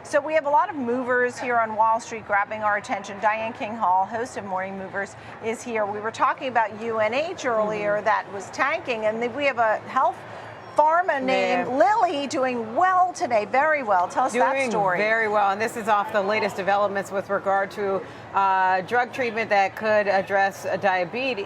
So we have a lot of movers here on Wall Street grabbing our attention. Diane King Hall, host of Morning Movers, is here. We were talking about UNH earlier that was tanking, and then we have a health pharma named Lilly doing well today, very well. Tell us that story. Doing very well, and this is off the latest developments with regard to drug treatment that could address obesity.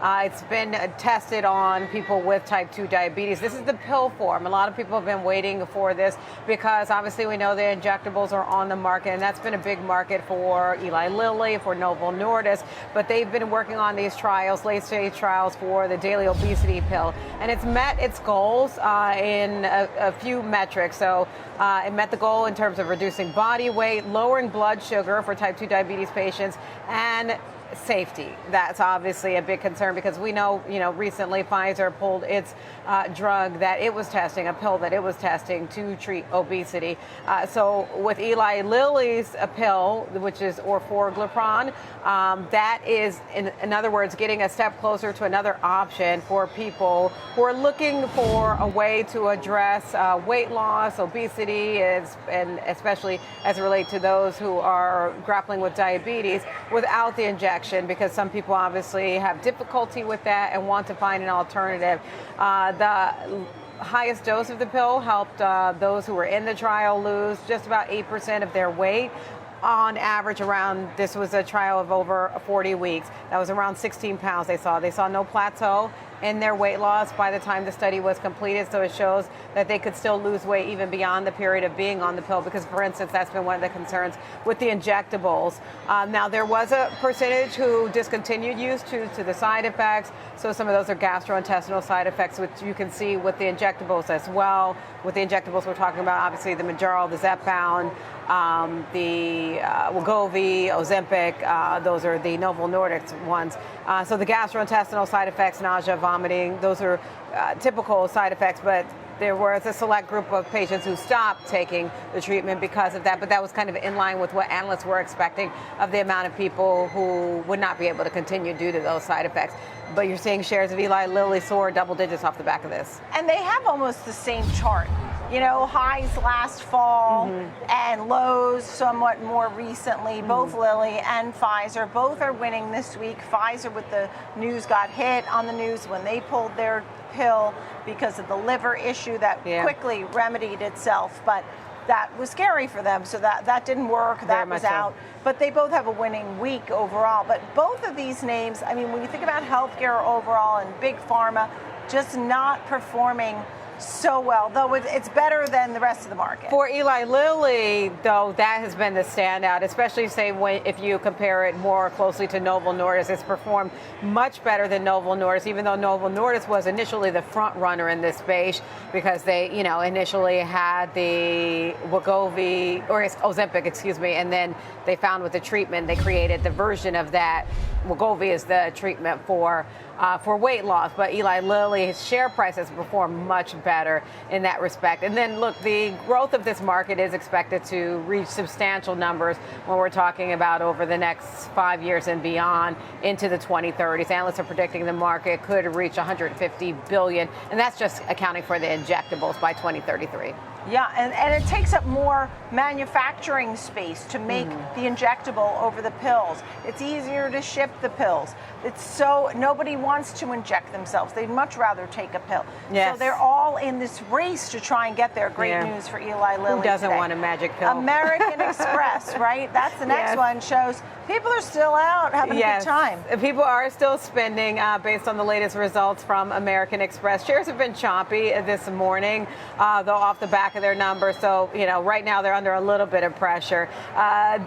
It's been tested on people with type 2 diabetes. This is the pill form. A lot of people have been waiting for this because obviously we know the injectables are on the market, and that's been a big market for Eli Lilly, for Novo Nordisk, but they've been working on these trials, late-stage trials for the daily obesity pill, and it's met its goals in a few metrics. So it met the goal in terms of reducing body weight, lowering blood sugar for type 2 diabetes patients, and safety. That's obviously a big concern because we know, recently Pfizer pulled its drug that it was testing, a pill that it was testing to treat obesity. So with Eli Lilly's pill, which is orforglipron, that is, in other words, getting a step closer to another option for people who are looking for a way to address weight loss, obesity, and especially as it relates to those who are grappling with diabetes without the injection, because some people obviously have difficulty with that and want to find an alternative. The highest dose of the pill helped those who were in the trial lose just about 8% of their weight. On average, this was a trial of over 40 weeks. That was around 16 pounds they saw. They saw no plateau in their weight loss by the time the study was completed, so it shows that they could still lose weight even beyond the period of being on the pill, because, for instance, that's been one of the concerns with the injectables. Now, there was a percentage who discontinued use due to the side effects, so some of those are gastrointestinal side effects, which you can see with the injectables as well. With the injectables, we're talking about, obviously, the Mounjaro, the Zepbound, the Wegovy, Ozempic, those are the Novo Nordisk ones. So the gastrointestinal side effects, nausea, vomiting, those are typical side effects, but there was a select group of patients who stopped taking the treatment because of that, but that was kind of in line with what analysts were expecting of the amount of people who would not be able to continue due to those side effects. But you're seeing shares of Eli Lilly soar double digits off the back of this. And they have almost the same chart. Highs last fall and lows somewhat more recently. Both Lilly and Pfizer, both are winning this week. Pfizer, with the news, got hit on the news when they pulled their pill because of the liver issue that quickly remedied itself. But that was scary for them, so that didn't work. That was out. But they both have a winning week overall. But both of these names, I mean, when you think about healthcare overall and big pharma, just not performing so well, though it's better than the rest of the market. For Eli Lilly, though, that has been the standout, especially if you compare it more closely to Novo Nordisk. It's performed much better than Novo Nordisk, even though Novo Nordisk was initially the front runner in this space because they, initially had the Wegovy, or Ozempic, excuse me, and then they found with the treatment, they created the version of that. Wegovy is the treatment for weight loss, but Eli Lilly's share price has performed much better in that respect. And then, look, the growth of this market is expected to reach substantial numbers when we're talking about over the next 5 years and beyond into the 2030s. Analysts are predicting the market could reach $150 billion, and that's just accounting for the injectables by 2033. Yeah, and it takes up more manufacturing space to make the injectable over the pills. It's easier to ship the pills. Nobody wants to inject themselves. They'd much rather take a pill. Yes. So they're all in this race to try and get there. Great news for Eli Lilly. Who doesn't today. want a magic pill? American Express, right? That's the next one. Shows people are still out having a good time. People are still spending based on the latest results from American Express. Shares have been choppy this morning, though off the back of their numbers. So, right now they're under a little bit of pressure.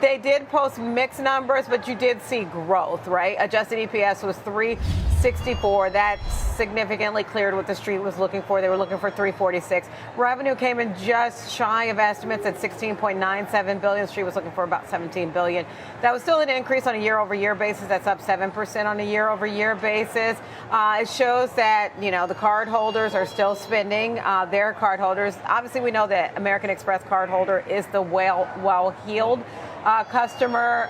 They did post mixed numbers, but you did see growth, right? Adjusted EPS was $3.64. That significantly cleared what the street was looking for. They were looking for $3.46. Revenue came in just shy of estimates at $16.97 billion. The street was looking for about $17 billion. That was still an increase on a year-over-year basis. That's up 7% on a year-over-year basis. It shows that, the card holders are still spending. Their card holders, obviously we know that American Express card holder is the well-heeled customer.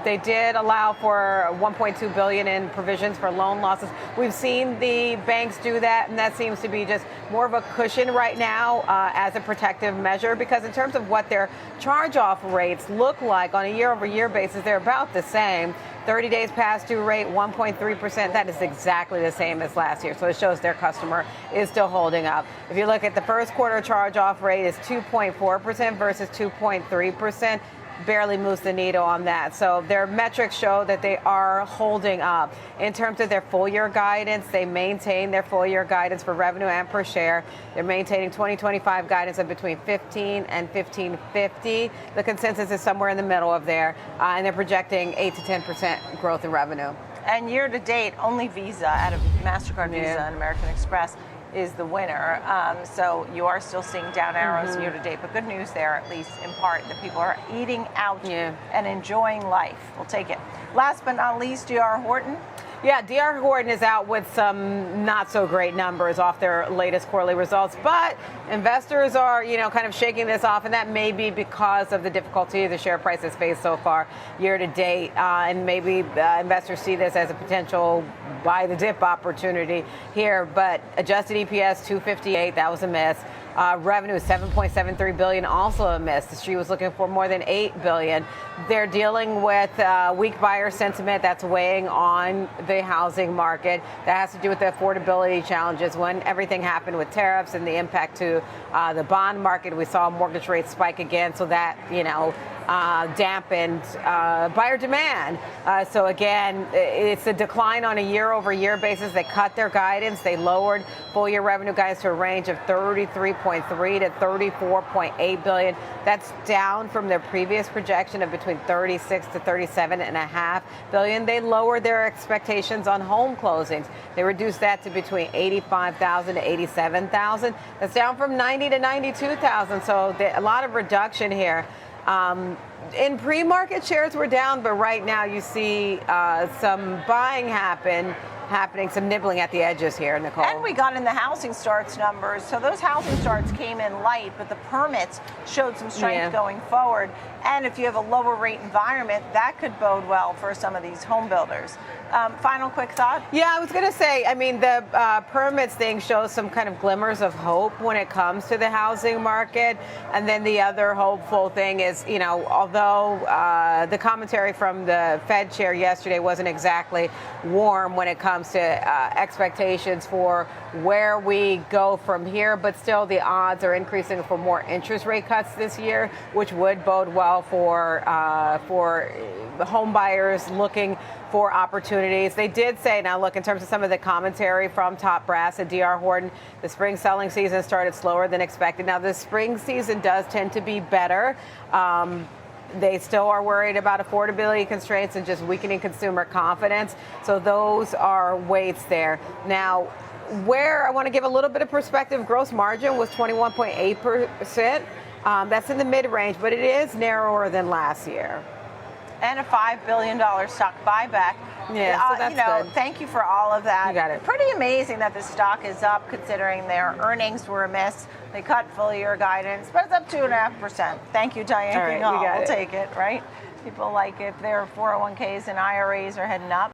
They did allow for $1.2 billion in provisions for loan losses. We've seen the banks do that, and that seems to be just more of a cushion right now as a protective measure, because in terms of what their charge-off rates look like on a year-over-year basis, they're about the same. 30 days past due rate, 1.3%. That is exactly the same as last year. So it shows their customer is still holding up. If you look at the first quarter charge-off rate is 2.4% versus 2.3%. Barely moves the needle on that. So their metrics show that they are holding up. In terms of their full year guidance, they maintain their full year guidance for revenue and per share. They're maintaining 2025 guidance of between 15 and 15.50. The consensus is somewhere in the middle of there, and they're projecting 8 to 10% growth in revenue. And year to date, only Visa out of MasterCard, Visa, and American Express is the winner. So you are still seeing down arrows year to date, but good news there, at least in part, that people are eating out and enjoying life. We'll take it. Last but not least, DR Horton. Yeah, DR Horton is out with some not so great numbers off their latest quarterly results, but investors are, kind of shaking this off, and that may be because of the difficulty the share price has faced so far year to date, and maybe investors see this as a potential buy the dip opportunity here. But adjusted EPS 258, that was a miss. Revenue is $7.73 billion, also a miss. The street was looking for more than $8 billion. They're dealing with weak buyer sentiment that's weighing on the housing market. That has to do with the affordability challenges. When everything happened with tariffs and the impact to the bond market, we saw mortgage rates spike again. So that, dampened buyer demand. So again, it's a decline on a year-over-year basis. They cut their guidance. They lowered full-year revenue guidance to a range of $33.3 to $34.8 billion. That's down from their previous projection of between $36 to $37.5 billion. They lowered their expectations on home closings. They reduced that to between 85,000 to 87,000. That's down from 90 to 92,000. So a lot of reduction here. In pre-market, shares were down, but right now you see some buying happening, some nibbling at the edges here, Nicole. And we got in the housing starts numbers. So those housing starts came in light, but the permits showed some strength going forward. And if you have a lower rate environment, that could bode well for some of these home builders. Final quick thought? Yeah, I was going to say, the permits thing shows some kind of glimmers of hope when it comes to the housing market. And then the other hopeful thing is, although the commentary from the Fed chair yesterday wasn't exactly warm when it comes to expectations for where we go from here, but still the odds are increasing for more interest rate cuts this year, which would bode well for home buyers looking for opportunities. They did say, now look, in terms of some of the commentary from top brass at DR Horton, the spring selling season started slower than expected. Now the spring season does tend to be better. They still are worried about affordability constraints and just weakening consumer confidence. So those are weights there. Now, where I want to give a little bit of perspective, gross margin was 21.8%. That's in the mid-range, but it is narrower than last year. And a $5 billion stock buyback. Yeah, so that's good. Thank you for all of that. You got it. Pretty amazing that the stock is up considering their earnings were a miss. They cut full year guidance, but it's up 2.5%. Thank you, Diane King Hall. We'll take it, right? People like it. Their 401ks and IRAs are heading up.